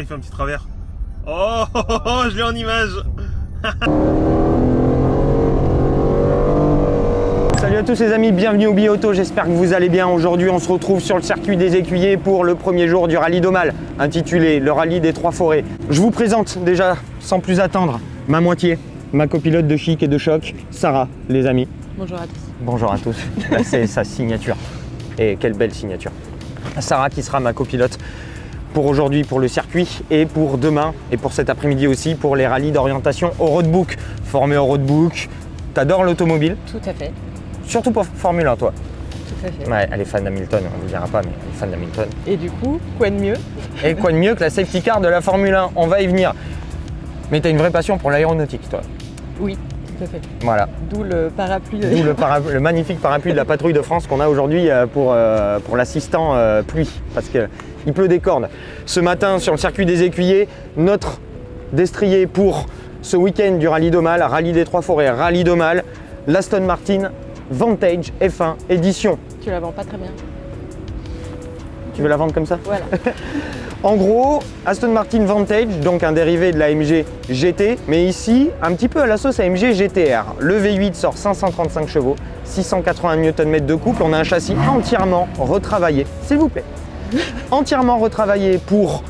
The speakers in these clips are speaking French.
il fait un petit travers. Oh, oh, oh, oh, je l'ai en image. Salut à tous les amis, bienvenue au Bi-Auto, j'espère que vous allez bien. Aujourd'hui on se retrouve sur le circuit des Écuyers pour le premier jour du rallye d'Aumale, intitulé le rallye des Trois Forêts. Je vous présente déjà, sans plus attendre, ma moitié, ma copilote de chic et de choc, Sarah, les amis. Bonjour à tous. Bonjour à tous, là c'est sa signature, et quelle belle signature. Sarah qui sera ma copilote pour aujourd'hui pour le circuit et pour demain et pour cet après-midi aussi pour les rallyes d'orientation au roadbook. Formé au roadbook, t'adores l'automobile? Tout à fait. Surtout pour Formule 1 toi? Tout à fait. Ouais, elle est fan d'Hamilton, on ne le dira pas, mais elle est fan d'Hamilton. Et du coup, quoi de mieux? Et quoi de mieux que la safety car de la Formule 1? On va y venir. Mais tu as une vraie passion pour l'aéronautique, toi? Oui, tout à fait. Voilà. D'où le parapluie. D'où le magnifique parapluie de la patrouille de France qu'on a aujourd'hui pour l'assistant pluie, parce qu'il pleut des cordes. Ce matin, sur le circuit des Écuyers, notre destrier pour ce week-end du rallye d'Aumale, rallye des Trois Forêts, rallye d'Aumale, l'Aston Martin Vantage F1 édition. Tu la vends pas très bien. Tu veux la vendre comme ça? Voilà. En gros, Aston Martin Vantage, donc un dérivé de la AMG GT, mais ici, un petit peu à la sauce AMG GTR. Le V8 sort 535 chevaux, 680 Nm de couple. On a un châssis entièrement retravaillé, s'il vous plaît. Entièrement retravaillé pour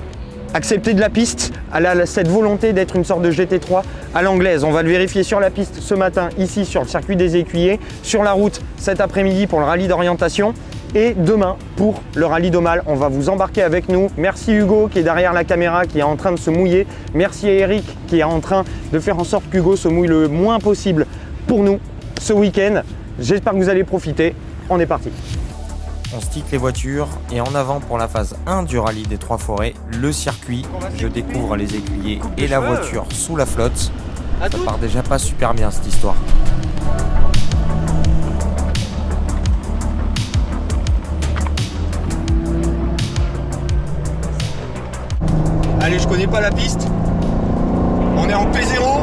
accepter de la piste. Elle a cette volonté d'être une sorte de GT3 à l'anglaise. On va le vérifier sur la piste ce matin, ici sur le circuit des Écuyers, sur la route cet après-midi pour le rallye d'orientation. Et demain pour le rallye d'Aumale, on va vous embarquer avec nous. Merci Hugo qui est derrière la caméra, qui est en train de se mouiller. Merci à Eric qui est en train de faire en sorte qu'Hugo se mouille le moins possible pour nous ce week-end. J'espère que vous allez profiter. On est parti. On stick les voitures et en avant pour la phase 1 du rallye des Trois Forêts, le circuit. Je découvre les écuyers et la voiture sous la flotte. Ça part déjà pas super bien cette histoire. Allez, je connais pas la piste. On est en P0.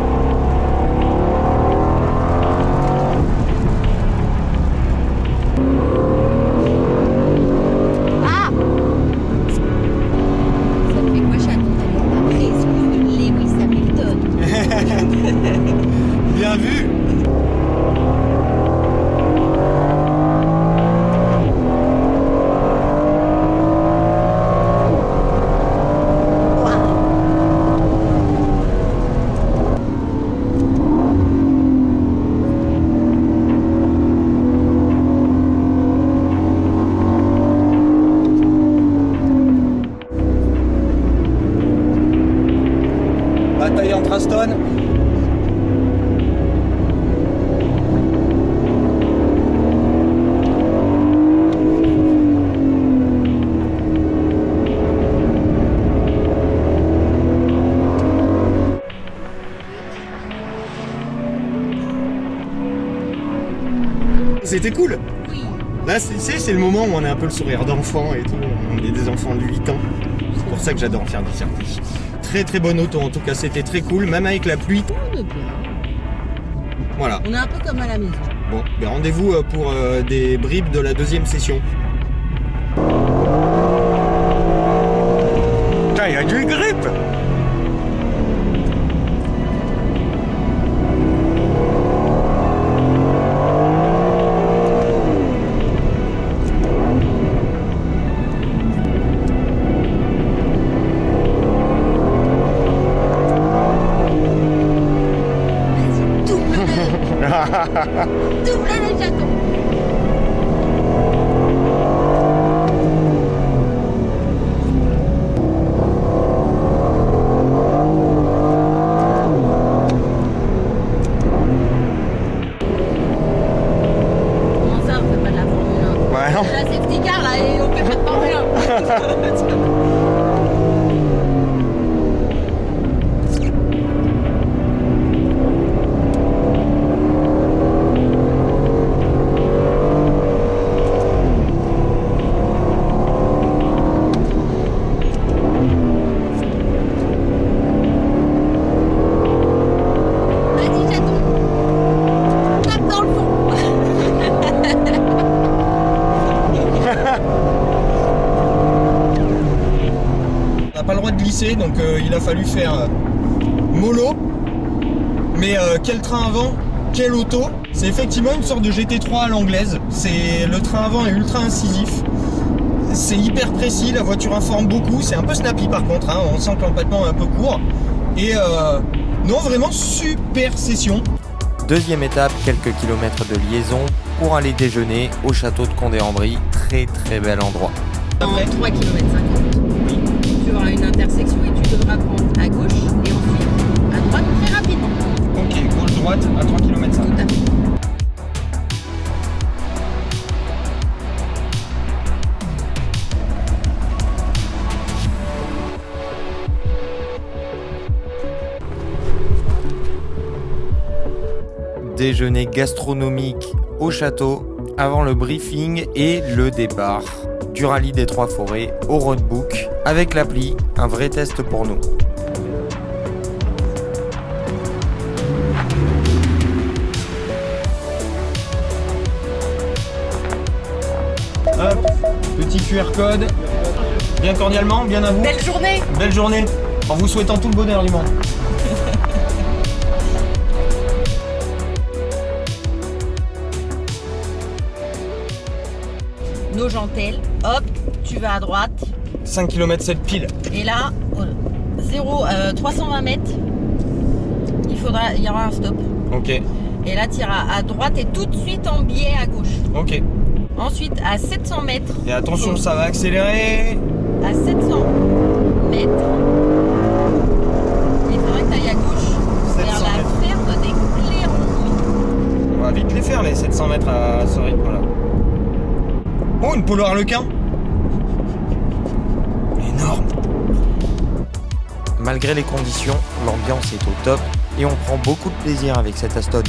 Ah! Ça me fait quoi, chaton? T'as presque de Lewis Hamilton. Bien vu. Bataille entre Aston. C'était cool. Oui. Là, c'est le moment où on a un peu le sourire d'enfant et tout. On est des enfants de 8 ans. C'est pour ça que j'adore faire des circuits. Très très bonne auto, en tout cas c'était très cool, même avec la pluie. On est bien. Voilà. On est un peu comme à la maison. Bon, ben rendez-vous pour des bribes de la deuxième session. Putain, il y a du grip! Double le chaton. Comment ça, on fait pas de la Formule 1? Ouais, non. La safety car là, et on fait pas de Formule 1. glissé, donc il a fallu faire mollo. Mais quel train avant, quelle auto. C'est effectivement une sorte de GT3 à l'anglaise. Le train avant est ultra incisif. C'est hyper précis, la voiture informe beaucoup. C'est un peu snappy par contre, hein. On sent que l'empattement est un peu court. Et non, vraiment super session. Deuxième étape, quelques kilomètres de liaison pour aller déjeuner au château de Condé-en-Brie. Très très bel endroit. En 3 km 50, tu auras une intersection et tu devras prendre à gauche et ensuite à droite très rapidement. Ok, gauche-droite à 3 km 5. Tout à fait. Déjeuner gastronomique au château avant le briefing et le départ du rallye des Trois Forêts au roadbook avec l'appli, un vrai test pour nous. Hop, petit QR code. Bien cordialement, bien à vous. Belle journée. Belle journée. En vous souhaitant tout le bonheur du monde. Nogentelle, hop, tu vas à droite. 5 km 7 pile. Et là, 320 mètres, il y aura un stop. Ok, Et là, tu iras à droite et tout de suite en biais à gauche. ok. Ensuite, à 700 mètres. Et attention, ça va accélérer. À 700 mètres, il faudrait que tu ailles à gauche 700 vers la mètres. ferme des Clairons. On va vite les faire les 700 mètres à ce rythme-là. Oh, une Polo Harlequin. Énorme. Malgré les conditions, l'ambiance est au top et on prend beaucoup de plaisir avec cette Aston.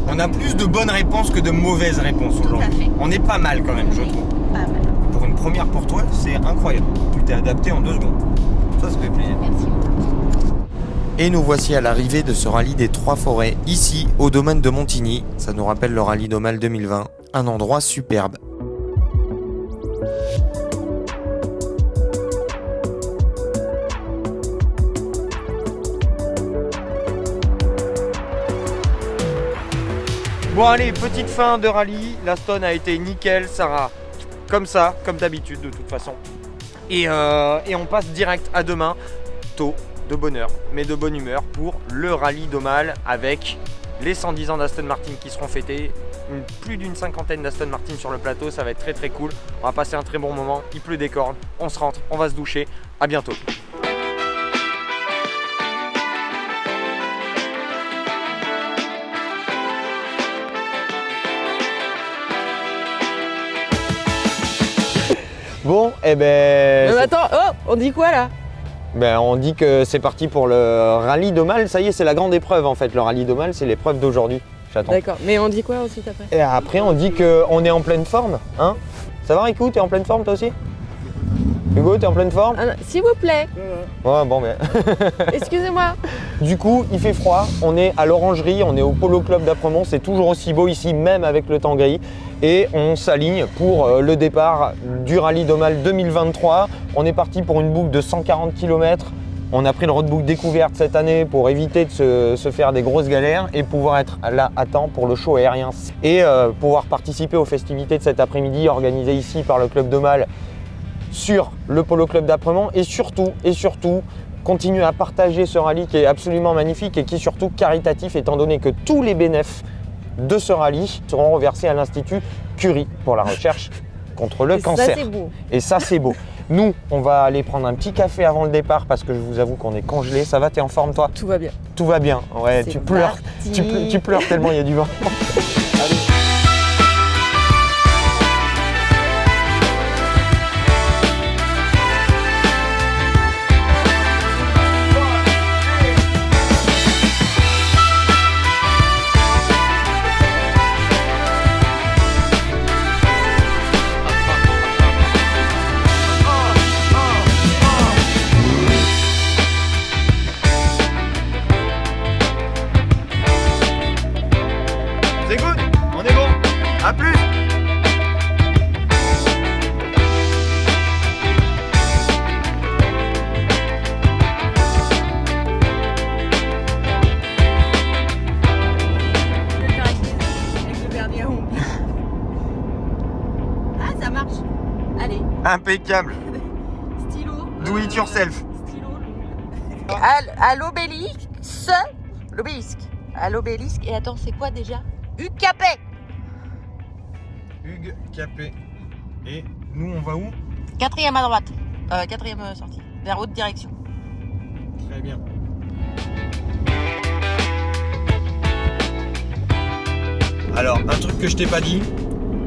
On a plus de bonnes réponses que de mauvaises réponses Tout à aujourd'hui. fait. On est pas mal quand même, je trouve. Pas mal. Pour une première pour toi, c'est incroyable. Tu t'es adapté en 2 secondes. Ça fait plaisir. Merci. Et nous voici à l'arrivée de ce rallye des Trois Forêts, ici au domaine de Montigny. Ça nous rappelle le rallye d'Aumale 2020, un endroit superbe. Bon allez, petite fin de rallye. L'Aston a été nickel, Sarah. Comme ça, comme d'habitude de toute façon. Et on passe direct à demain, tôt, de bonne heure, mais de bonne humeur pour le rallye d'Aumale avec les 110 ans d'Aston Martin qui seront fêtés. Plus d'une cinquantaine d'Aston Martin sur le plateau, ça va être très très cool. On va passer un très bon moment, il pleut des cornes, on se rentre, on va se doucher. À bientôt. Bon, et ben, Attends, oh, on dit quoi là? on dit que c'est parti pour le rallye d'Aumale. Ça y est, c'est la grande épreuve en fait. Le rallye d'Aumale, c'est l'épreuve d'aujourd'hui. J'attends. D'accord, mais on dit quoi ensuite après? Et après, on dit qu'on est en pleine forme, hein. Ça va, Rico? T'es en pleine forme toi aussi? Hugo, t'es en pleine forme? Ah non, s'il vous plaît, Ouais, bon, mais. excusez-moi. Du coup, il fait froid. On est à l'Orangerie, on est au Polo Club d'Apremont. C'est toujours aussi beau ici, même avec le temps gris. Et on s'aligne pour le départ du rallye d'Aumale 2023. On est parti pour une boucle de 140 km. On a pris le roadbook découverte cette année pour éviter de se faire des grosses galères et pouvoir être là à temps pour le show aérien. Et pouvoir participer aux festivités de cet après-midi organisées ici par le Club d'Aumale sur le Polo Club d'Apremont. Et surtout, continuer à partager ce rallye qui est absolument magnifique et qui est surtout caritatif étant donné que tous les bénéfices de ce rallye seront reversés à l'Institut Curie pour la recherche contre le cancer. Ça c'est beau. Et ça, c'est beau. Nous, on va aller prendre un petit café avant le départ parce que je vous avoue qu'on est congelé. Ça va, t'es en forme toi? Tout va bien. Tout va bien. Ouais, C'est tu pleures. parti. Tu pleures tellement il y a du vent. Impeccable. Stylo. Do it yourself. Stylo. À l'obélisque. L'obélisque. À l'obélisque. Et attends, c'est quoi déjà? Hugues Capet. Hugues Capet. Et nous, on va où? 4e à droite. 4e sortie. Vers haute direction. Très bien. Alors, un truc que je t'ai pas dit,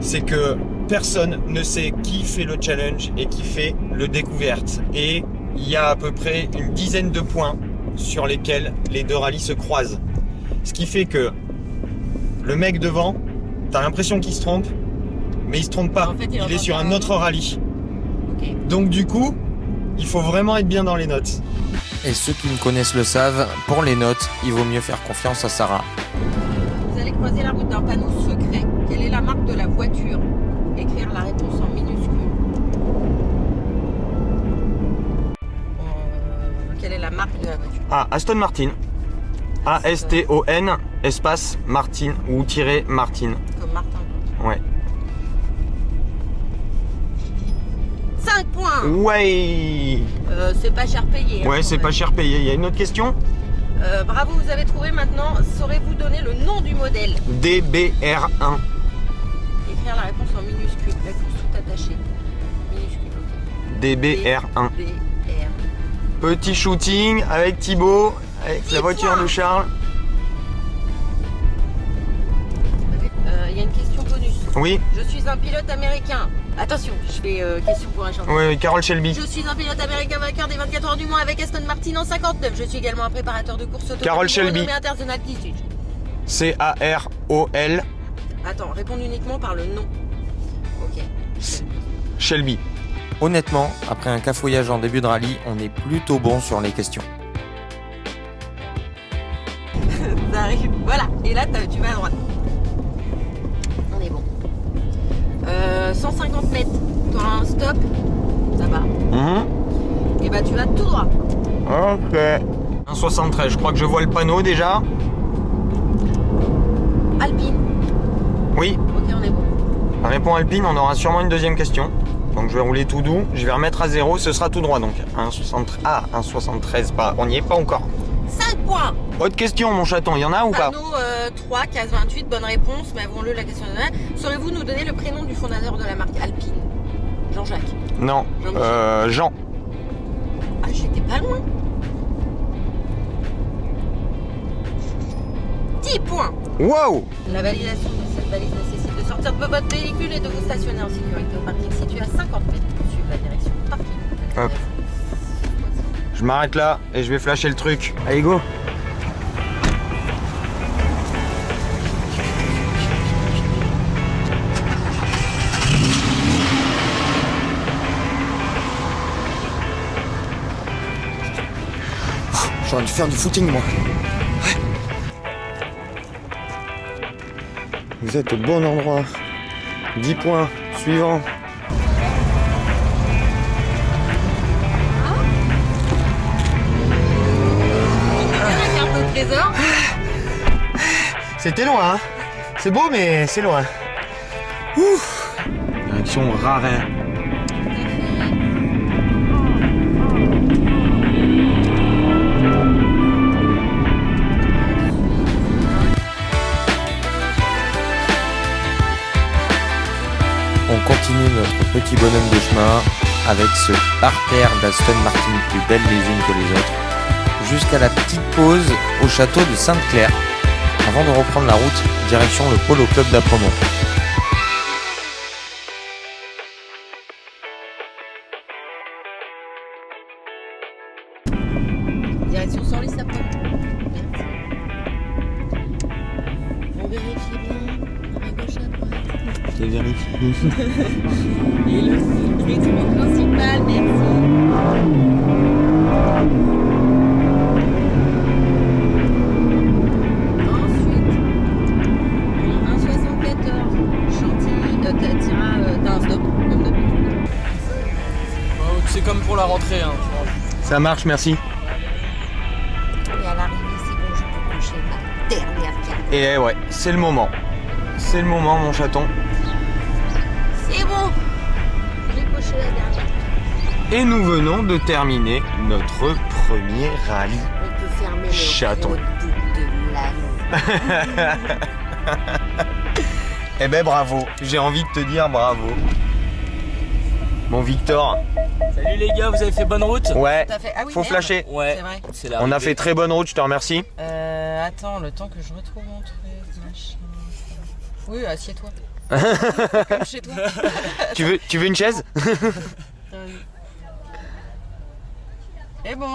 c'est que personne ne sait qui fait le challenge et qui fait le découverte. Et il y a à peu près une dizaine de points sur lesquels les deux rallyes se croisent. Ce qui fait que le mec devant, t'as l'impression qu'il se trompe, mais il se trompe pas. En fait, il est sur un autre rallye. Ok. Donc du coup, il faut vraiment être bien dans les notes. Et ceux qui me connaissent le savent, pour les notes, il vaut mieux faire confiance à Sarah. Vous allez croiser la route d'un panneau secret. Quelle est la marque de la voiture? Écrire la réponse en minuscule. Quelle est la marque de la voiture? Ah, Aston Martin. A-S-T-O-N, espace Martin ou tiré Martin. Comme Martin. Ouais. 5 points. Ouais. C'est pas cher payé. hein, Ouais, c'est quand pas même. cher payé. Il y a une autre question? Bravo, vous avez trouvé maintenant. Saurez-vous donner le nom du modèle? DBR1. Écrire la réponse en minuscule. Réponse tout attachée. Minuscule, ok. DBR1. DBR. Petit shooting avec Thibaut, avec la voiture de Charles. Il y a une question bonus. Oui, Je suis un pilote américain. Attention, je fais question pour un champion. oui, Carole Shelby. Je suis un pilote américain vainqueur des 24 heures du Mans avec Aston Martin en 59. Je suis également un préparateur de course auto. Carole Shelby. Renommé international d'issue. C-A-R-O-L. Attends, répondre uniquement par le nom. Ok. Shelby. Honnêtement, après un cafouillage en début de rallye, on est plutôt bon sur les questions. Ça arrive. Voilà. Et là, tu vas à droite. On est bon. 150 mètres. Tu auras un stop. Ça va. Et bah, tu vas tout droit. Ok. 1,73. Je crois que je vois le panneau déjà. Alpine. Oui. Ok, on est bon. Répond Alpine, on aura sûrement une deuxième question. Donc je vais rouler tout doux. Je vais remettre à 0. Ce sera tout droit donc. 1,73. Ah, 1,73. Pas. On n'y est pas encore. 5 points. Autre question, mon chaton. Il y en a ou pas? Panneau 3, case 28, bonne réponse, mais avons-le la question de... Saurez-vous nous donner le prénom du fondateur de la marque Alpine? Jean-Jacques. Non. Jean. Ah, j'étais pas loin. 10 points. Wow. La validation de cette valise nécessite de sortir de votre véhicule et de vous stationner en sécurité au parking situé à 50 mètres. Suivre la direction parking. Hop. Je m'arrête là et je vais flasher le truc. Allez, go. J'aurais dû faire du footing, moi. Vous êtes au bon endroit. 10 points. Suivant. Avec un peu de trésor. C'était loin, hein. C'est beau, mais c'est loin. Ouf. Direction Raret. On continue notre petit bonhomme de chemin avec ce parterre d'Aston Martin plus belles les unes que les autres, jusqu'à la petite pause au château de Sainte-Claire, avant de reprendre la route direction le Polo Club d'Apremont. Direction sans les sapins. Merci. On vérifie bien. À gauche, à droite. Je vérifie. Et le rythme principal, merci. Ensuite, 1,74 Chantilly, t'as un stop, comme d'habitude. C'est comme pour la rentrée. Hein. Ça marche, merci. Et à l'arrivée, c'est bon, je peux coucher ma dernière carte. Et ouais, c'est le moment. C'est le moment, mon chaton. C'est bon, j'ai coché. chez la dernière. Et nous venons de terminer notre premier rallye. On peut fermer le Chaton. road de l'année. Eh ben bravo, j'ai envie de te dire bravo. Bon Victor, Salut les gars, vous avez fait bonne route? ouais, Tout à fait. Ah oui, faut merde. flasher. Ouais, C'est vrai. c'est là. On a fait très bonne route, je te remercie. Attends, le temps que je retrouve mon truc, machin. Oui, assieds-toi. Comme chez toi. Tu veux une chaise? Et bon.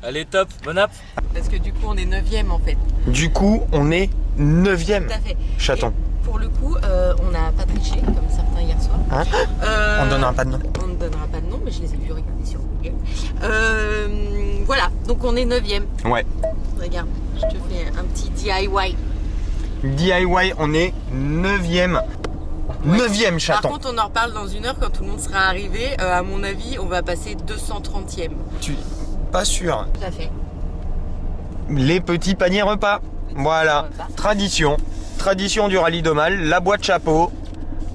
Allez, top, bonne app. Parce que du coup, on est 9ème en fait. Du coup, on est 9ème. Tout à fait. Chaton. Et pour le coup, on n'a pas triché comme certains hier soir. Hein On donnera pas de nom. On ne donnera pas de nom, mais je les ai vus regarder sur Google. Voilà, donc on est 9ème. Ouais. Regarde, je te fais un petit DIY. DIY, on est 9ème. 9ème Par chaton. contre, on en reparle dans une heure quand tout le monde sera arrivé. À mon avis, on va passer 230ème. Pas sûr. Tout à fait. Les petits paniers repas. Voilà. repas. Tradition. Tradition du rallye d'Aumale, la boîte chapeau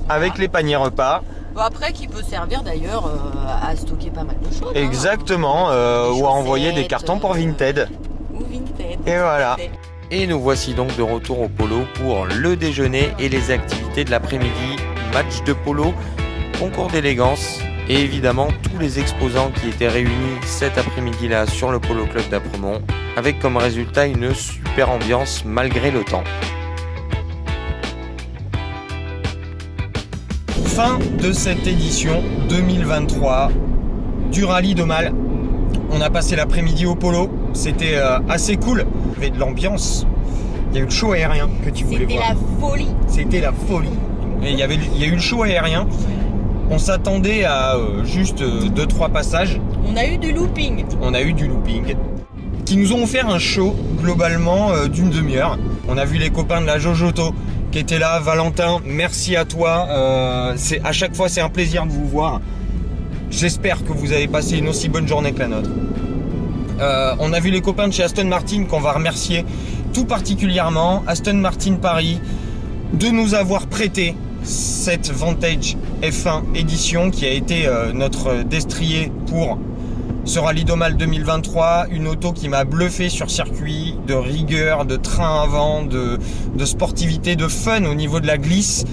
avec les paniers repas. Bon, après, qui peut servir d'ailleurs à stocker pas mal de choses. Exactement. Des Ou à envoyer des chaussettes, cartons pour Vinted. Ou Vinted. Et voilà. Tout à fait. Et nous voici donc de retour au polo pour le déjeuner et les activités de l'après-midi. Match de polo, concours d'élégance et évidemment tous les exposants qui étaient réunis cet après-midi-là sur le Polo Club d'Apremont, avec comme résultat une super ambiance malgré le temps. Fin de cette édition 2023 du rallye d'Aumale. On a passé l'après-midi au polo, c'était assez cool. Il y avait de l'ambiance, il y a eu le show aérien que tu voulais C'était voir. la folie. C'était la folie. Et il y a eu le show aérien. On s'attendait à juste 2-3 passages. On a eu du looping. On a eu du looping. Qui nous ont offert un show globalement d'une demi-heure. On a vu les copains de la Jojoto qui étaient là. Valentin, merci à toi. À chaque fois c'est un plaisir de vous voir. J'espère que vous avez passé une aussi bonne journée que la nôtre. On a vu les copains de chez Aston Martin qu'on va remercier tout particulièrement. Aston Martin Paris de nous avoir prêté cette Vantage F1 édition qui a été notre destrier pour ce rallye d'Aumale 2023, une auto qui m'a bluffé sur circuit, de rigueur, de train avant, de sportivité, de fun au niveau de la glisse,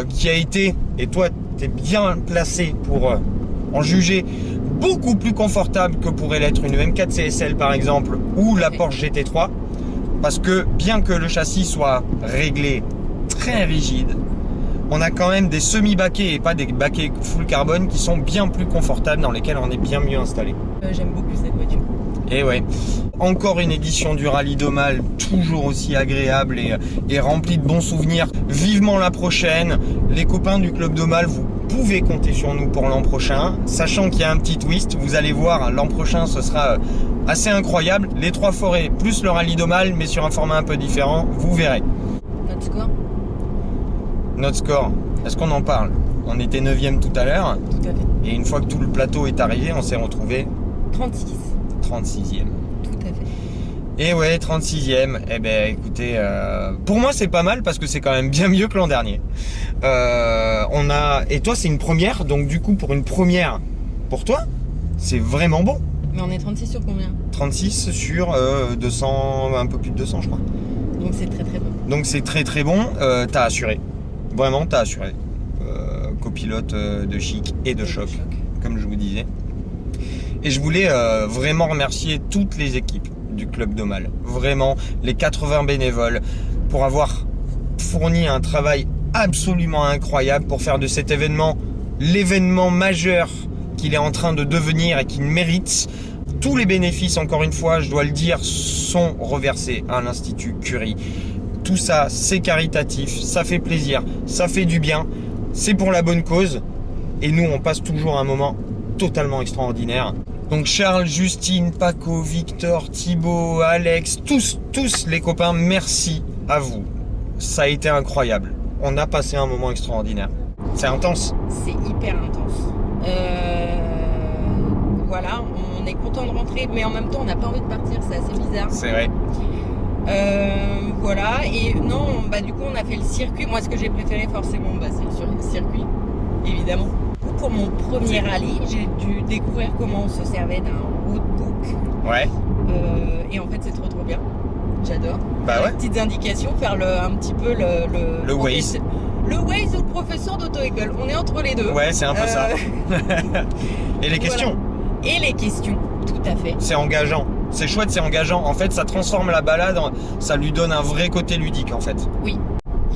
qui a été, et toi tu es bien placé pour en juger, beaucoup plus confortable que pourrait l'être une M4 CSL par exemple, ou la Porsche GT3, parce que bien que le châssis soit réglé très rigide, on a quand même des semi-baquets et pas des baquets full carbone qui sont bien plus confortables, dans lesquels on est bien mieux installé. J'aime beaucoup cette voiture. Et ouais, encore une édition du rallye d'Aumale, toujours aussi agréable et remplie de bons souvenirs. Vivement la prochaine. Les copains du club d'Aumale, vous pouvez compter sur nous pour l'an prochain, sachant qu'il y a un petit twist. Vous allez voir, l'an prochain ce sera assez incroyable. Les 3 forêts plus le rallye d'Aumale, mais sur un format un peu différent, vous verrez. Notre score? Notre score, est-ce qu'on en parle? On était 9ème tout à l'heure, Tout à fait. et une fois que tout le plateau est arrivé, on s'est retrouvé 36. 36e. Tout à fait. Et ouais, 36e. Eh ben écoutez, pour moi c'est pas mal parce que c'est quand même bien mieux que l'an dernier. Et toi c'est une première, donc du coup pour une première, pour toi, c'est vraiment bon. Mais on est 36 sur combien? 36 sur 200, un peu plus de 200 je crois. Donc c'est très très bon. Donc c'est très très bon, t'as assuré. Vraiment t'as assuré. Copilote de chic et de choc, comme je vous disais. Et je voulais vraiment remercier toutes les équipes du club d'Aumale, vraiment les 80 bénévoles, pour avoir fourni un travail absolument incroyable pour faire de cet événement l'événement majeur qu'il est en train de devenir et qu'il mérite. Tous les bénéfices, encore une fois, je dois le dire, sont reversés à l'Institut Curie. Tout ça, c'est caritatif, ça fait plaisir, ça fait du bien, c'est pour la bonne cause. Et nous, on passe toujours un moment totalement extraordinaire. Donc Charles, Justine, Paco, Victor, Thibaut, Alex, tous les copains, merci à vous. Ça a été incroyable. On a passé un moment extraordinaire. C'est intense. C'est hyper intense. Voilà, on est content de rentrer, mais en même temps, on n'a pas envie de partir, c'est assez bizarre. C'est vrai. Voilà, et non, bah du coup, on a fait le circuit. Moi, ce que j'ai préféré, forcément, bah, c'est le circuit, évidemment. coup, pour mon premier rallye, j'ai dû découvrir comment on se servait d'un roadbook. Ouais. Et en fait, c'est trop bien. J'adore. Bah Faire ouais. des petites indications, faire un petit peu Le Waze. Le Waze ou le professeur d'auto-école. On est entre les deux. Ouais, c'est un peu ça. Et les questions, Et les questions, tout à fait. c'est engageant. C'est chouette, c'est engageant. En fait, ça transforme la balade, ça lui donne un vrai côté ludique en fait. Oui.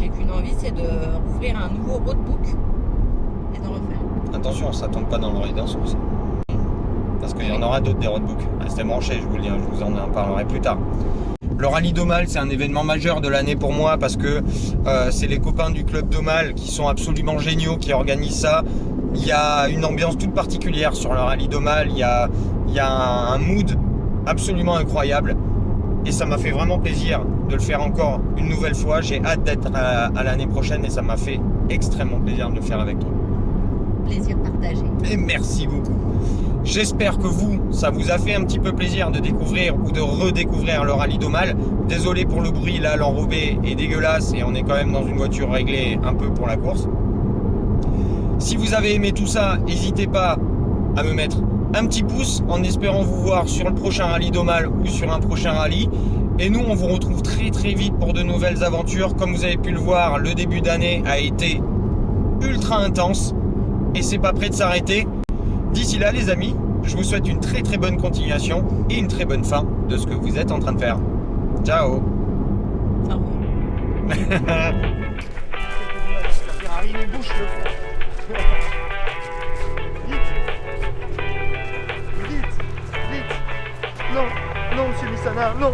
J'ai qu'une envie, c'est de rouvrir un nouveau roadbook et d'en refaire. Attention, ça tombe pas dans l'oreille d'un sourd. Ça. Parce qu'il y en aura d'autres des roadbooks. Restez branchés, je vous le dis, je vous en parlerai plus tard. Le rallye d'Aumale, c'est un événement majeur de l'année pour moi parce que c'est les copains du club d'Aumale qui sont absolument géniaux, qui organisent ça. Il y a une ambiance toute particulière sur le rallye d'Aumale, il y a un mood absolument incroyable et ça m'a fait vraiment plaisir de le faire encore une nouvelle fois. J'ai hâte d'être à l'année prochaine et ça m'a fait extrêmement plaisir de le faire avec toi. Plaisir partagé. Et merci beaucoup. J'espère que ça vous a fait un petit peu plaisir de découvrir ou de redécouvrir le rallye d'Aumale. Désolé pour le bruit, là l'enrobé est dégueulasse et on est quand même dans une voiture réglée un peu pour la course. Si vous avez aimé tout ça, n'hésitez pas à me mettre un petit pouce en espérant vous voir sur le prochain rallye d'Aumale ou sur un prochain rallye. Et nous, on vous retrouve très vite pour de nouvelles aventures. Comme vous avez pu le voir, le début d'année a été ultra intense et c'est pas prêt de s'arrêter. D'ici là, les amis, je vous souhaite une très bonne continuation et une très bonne fin de ce que vous êtes en train de faire. Ciao. Au revoir. Non, monsieur Missana, non.